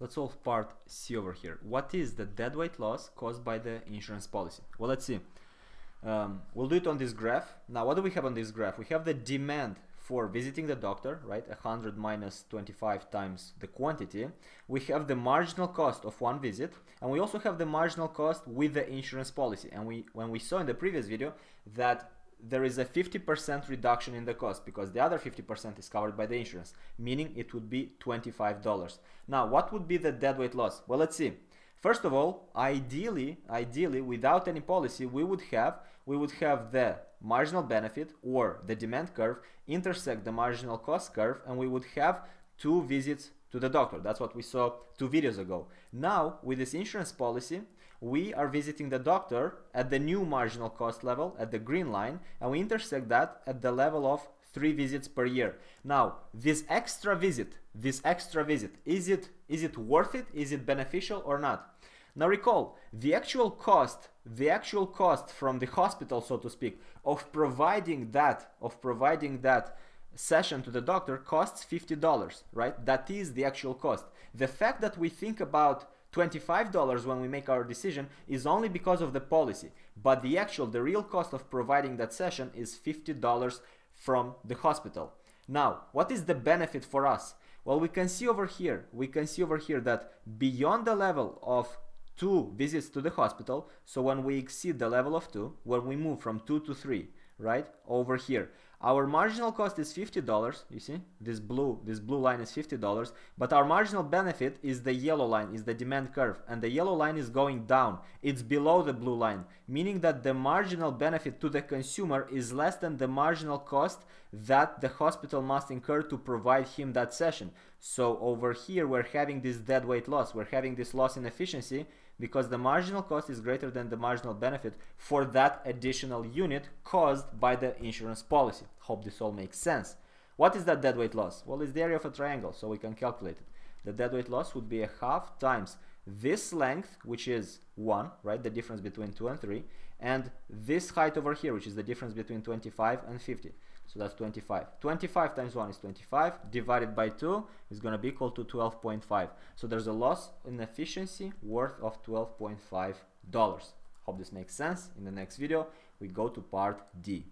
Let's solve part C over here. What is the deadweight loss caused by the insurance policy? Well, let's see. We'll do it on this graph. Now, what do we have on this graph? We have the demand for visiting the doctor, right? 100 minus 25 times the quantity. We have the marginal cost of one visit, and we also have the marginal cost with the insurance policy. And when we saw in the previous video that there is a 50% reduction in the cost because the other 50% is covered by the insurance, meaning it would be $25. Now, what would be the deadweight loss? Well, let's see. First of all, ideally, without any policy, we would have the marginal benefit or the demand curve intersect the marginal cost curve, and we would have two visits to the doctor. That's what we saw 2 videos ago. Now, with this insurance policy, we are visiting the doctor at the new marginal cost level, at the green line, and we intersect that at the level of 3 visits per year. Now, this extra visit, is it worth it? Is it beneficial or not? Now recall, the actual cost from the hospital, so to speak, of providing that session to the doctor costs $50, right? That is the actual cost. The fact that we think about $25 when we make our decision is only because of the policy, but the real cost of providing that session is $50 from the hospital. Now, what is the benefit for us? Well, we can see over here that beyond the level of 2 visits to the hospital, so when we exceed the level of 2, when we move from 2 to 3, right, over here, our marginal cost is $50. You see, this blue line is $50, but our marginal benefit is the yellow line, is the demand curve, and the yellow line is going down. It's below the blue line, meaning that the marginal benefit to the consumer is less than the marginal cost that the hospital must incur to provide him that session. So over here, we're having this deadweight loss. We're having this loss in efficiency because the marginal cost is greater than the marginal benefit for that additional unit caused by the insurance policy. Hope this all makes sense. What is that deadweight loss? Well, it's the area of a triangle, so we can calculate it. The deadweight loss would be a half times this length, which is 1, right, the difference between 2 and 3, and this height over here, which is the difference between 25 and 50. So that's 25. 25 times 1 is 25, divided by 2 is going to be equal to 12.5. So there's a loss in efficiency worth of $12.5. Hope this makes sense. In the next video, we go to part D.